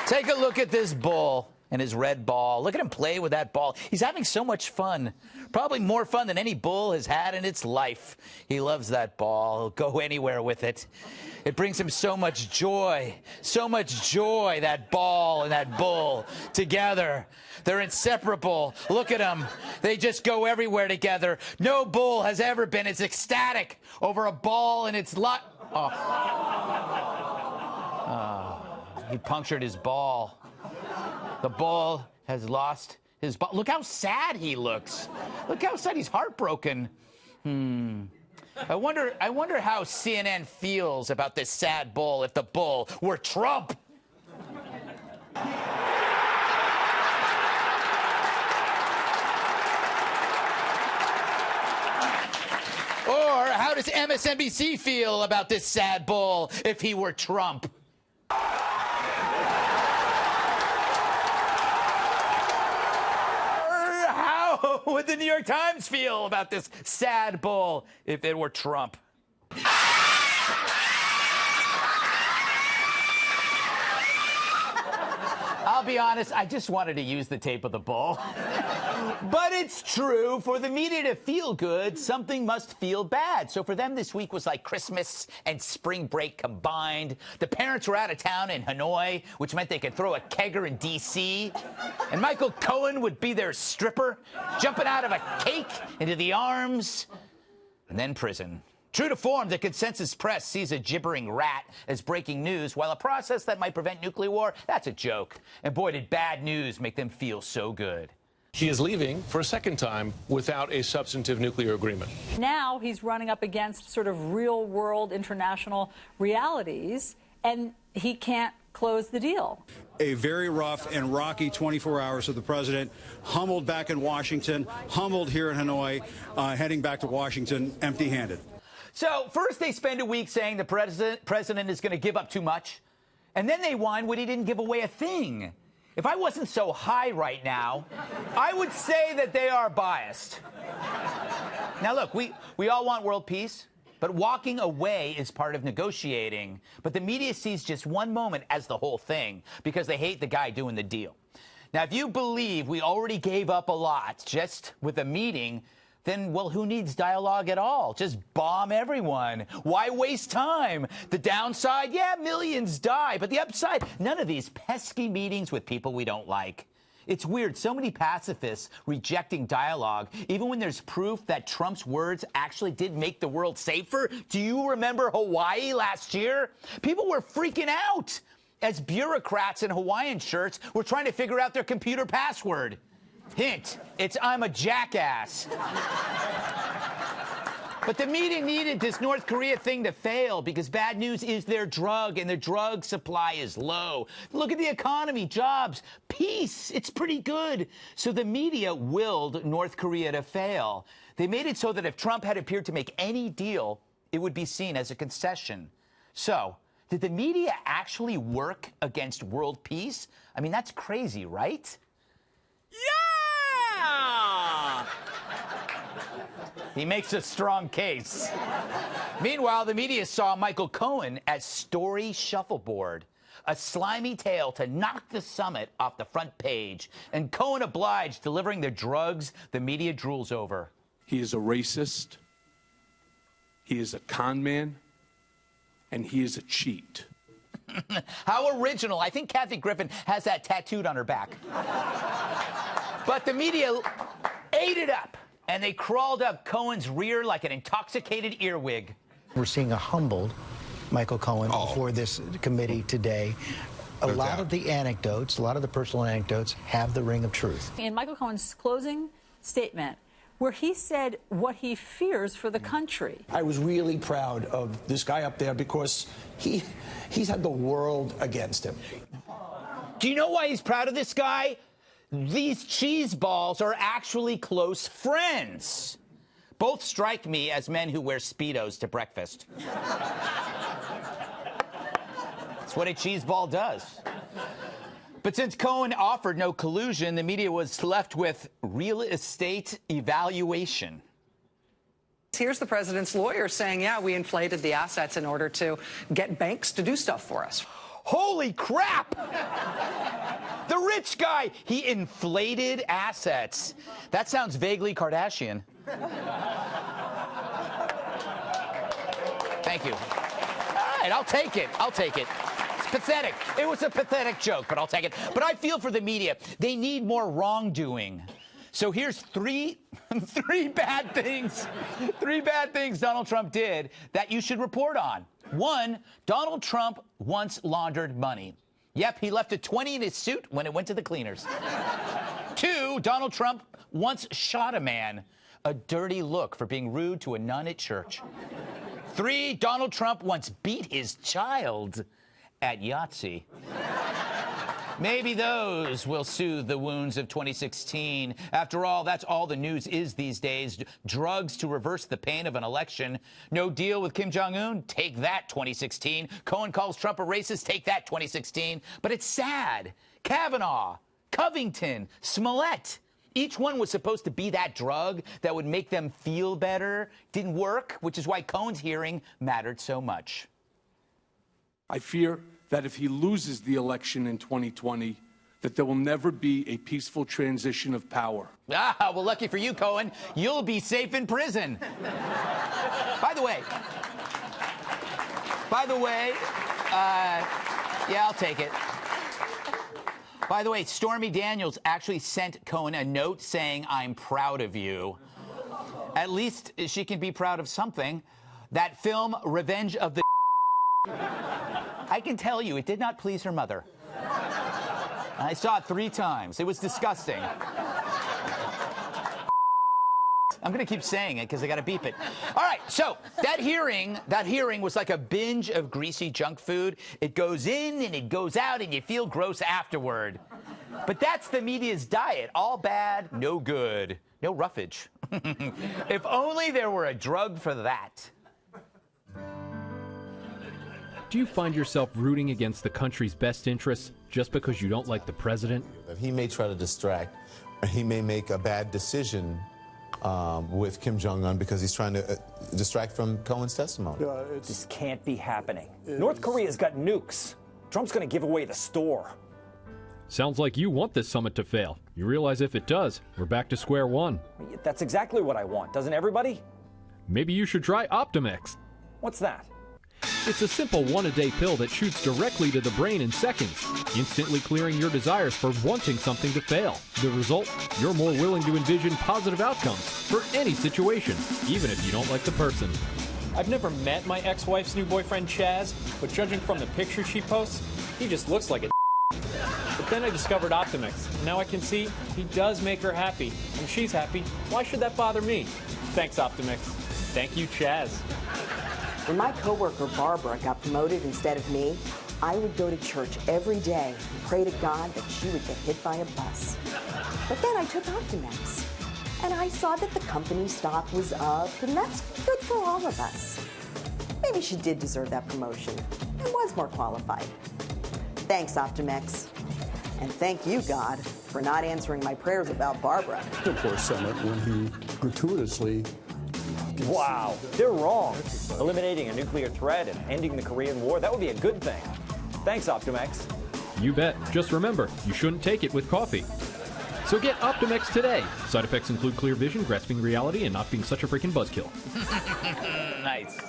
Take a look at this bull and his red ball. Look at him play with that ball. He's having so much fun. Probably more fun than any bull has had in its life. He loves that ball. He'll go anywhere with it. It brings him so much joy. So much joy, that ball and that bull together. They're inseparable. Look at them. They just go everywhere together. No bull has ever been as ecstatic over a ball and its life. He punctured his ball. The ball has lost his ball. Look how sad he looks. Look how sad. He's heartbroken. I wonder how CNN feels about this sad bull if the bull were Trump. Or how does MSNBC feel about this sad bull if he were Trump? How would the New York Times feel about this sad bull if it were Trump? I'll be honest, I just wanted to use the tape of the bull. But it's true, for the media to feel good, something must feel bad. So for them, this week was like Christmas and spring break combined. The parents were out of town in Hanoi, which meant they could throw a kegger in D.C. And Michael Cohen would be their stripper, jumping out of a cake into the arms, and then prison. True to form, the consensus press sees a gibbering rat as breaking news, while a process that might prevent nuclear war, that's a joke. And boy, did bad news make them feel so good. He is leaving for a second time without a substantive nuclear agreement. Now he's running up against sort of real-world international realities, and he can't close the deal. A very rough and rocky 24 hours of the president, humbled back in Washington, humbled here in Hanoi, heading back to Washington empty-handed. So first they spend a week saying the president is going to give up too much, and then they whine when he didn't give away a thing. If I wasn't so high right now, I would say that they are biased. Now, look, we all want world peace, but walking away is part of negotiating. But the media sees just one moment as the whole thing because they hate the guy doing the deal. Now, if you believe we already gave up a lot just with a meeting, then, well, who needs dialogue at all? Just bomb everyone. Why waste time? The downside, yeah, millions die. But the upside, none of these pesky meetings with people we don't like. It's weird. So many pacifists rejecting dialogue, even when there's proof that Trump's words actually did make the world safer. Do you remember Hawaii last year? People were freaking out as bureaucrats in Hawaiian shirts were trying to figure out their computer password. Hint, it's I'm a jackass. But the meeting needed this North Korea thing to fail because bad news is their drug, and the drug supply is low. Look at the economy, jobs, peace. It's pretty good. So the media willed North Korea to fail. They made it so that if Trump had appeared to make any deal, it would be seen as a concession. So, did the media actually work against world peace? I mean, that's crazy, right? Yeah! He makes a strong case. Meanwhile, the media saw Michael Cohen as story shuffleboard, a slimy tale to knock the summit off the front page, and Cohen obliged, delivering the drugs the media drools over. He is a racist, he is a con man, and he is a cheat. How original. I think Kathy Griffin has that tattooed on her back. But the media ate it up, and they crawled up Cohen's rear like an intoxicated earwig. We're seeing a humbled Michael Cohen before this committee today. A lot of the anecdotes, a lot of the personal anecdotes have the ring of truth. In Michael Cohen's closing statement, where he said what he fears for the country. I was really proud of this guy up there because he's had the world against him. Do you know why he's proud of this guy? These cheese balls are actually close friends. Both strike me as men who wear Speedos to breakfast. That's what a cheese ball does. But since Cohen offered no collusion, the media was left with real estate evaluation. Here's the president's lawyer saying, yeah, we inflated the assets in order to get banks to do stuff for us. Holy crap! The rich guy, he inflated assets. That sounds vaguely Kardashian. Thank you. All right, I'll take it. I'll take it. It's pathetic. It was a pathetic joke, but I'll take it. But I feel for the media. They need more wrongdoing. So here's three bad things Donald Trump did that you should report on. 1, Donald Trump once laundered money. Yep, he left a 20 in his suit when it went to the cleaners. 2, Donald Trump once shot a man. A dirty look for being rude to a nun at church. 3, Donald Trump once beat his child at Yahtzee. Maybe those will soothe the wounds of 2016. After all, that's all the news is these days. Drugs to reverse the pain of an election. No deal with Kim Jong-un? Take that, 2016. Cohen calls Trump a racist? Take that, 2016. But it's sad. Kavanaugh, Covington, Smollett. Each one was supposed to be that drug that would make them feel better. Didn't work, which is why Cohen's hearing mattered so much. I fear that if he loses the election in 2020, that there will never be a peaceful transition of power. Ah, well, lucky for you, Cohen, you'll be safe in prison. By the way, yeah, I'll take it. By the way, Stormy Daniels actually sent Cohen a note saying, "I'm proud of you." At least she can be proud of something. That film, Revenge of the I can tell you, it did not please her mother. I saw it 3 times. It was disgusting. I'm going to keep saying it because I got to beep it. All right, so that hearing was like a binge of greasy junk food. It goes in and it goes out and you feel gross afterward. But that's the media's diet. All bad, no good. No roughage. If only there were a drug for that. Do you find yourself rooting against the country's best interests just because you don't like the president? He may try to distract, or he may make a bad decision with Kim Jong-un because he's trying to distract from Cohen's testimony. This can't be happening. North Korea's got nukes. Trump's going to give away the store. Sounds like you want this summit to fail. You realize if it does, we're back to square one. That's exactly what I want, doesn't everybody? Maybe you should try Optimex. What's that? It's a simple 1-a-day pill that shoots directly to the brain in seconds, instantly clearing your desires for wanting something to fail. The result? You're more willing to envision positive outcomes for any situation, even if you don't like the person. I've never met my ex-wife's new boyfriend, Chaz, but judging from the pictures she posts, he just looks like a But then I discovered Optimex. Now I can see he does make her happy. And she's happy. Why should that bother me? Thanks, Optimex. Thank you, Chaz. When my coworker Barbara got promoted instead of me, I would go to church every day and pray to God that she would get hit by a bus. But then I took Optimex, and I saw that the company stock was up, and that's good for all of us. Maybe she did deserve that promotion and was more qualified. Thanks, Optimex. And thank you, God, for not answering my prayers about Barbara. Of course, Senate, when he gratuitously... Wow, they're wrong. Eliminating a nuclear threat and ending the Korean War, that would be a good thing. Thanks, Optimex. You bet. Just remember, you shouldn't take it with coffee. So get Optimex today. Side effects include clear vision, grasping reality, and not being such a freaking buzzkill. Nice.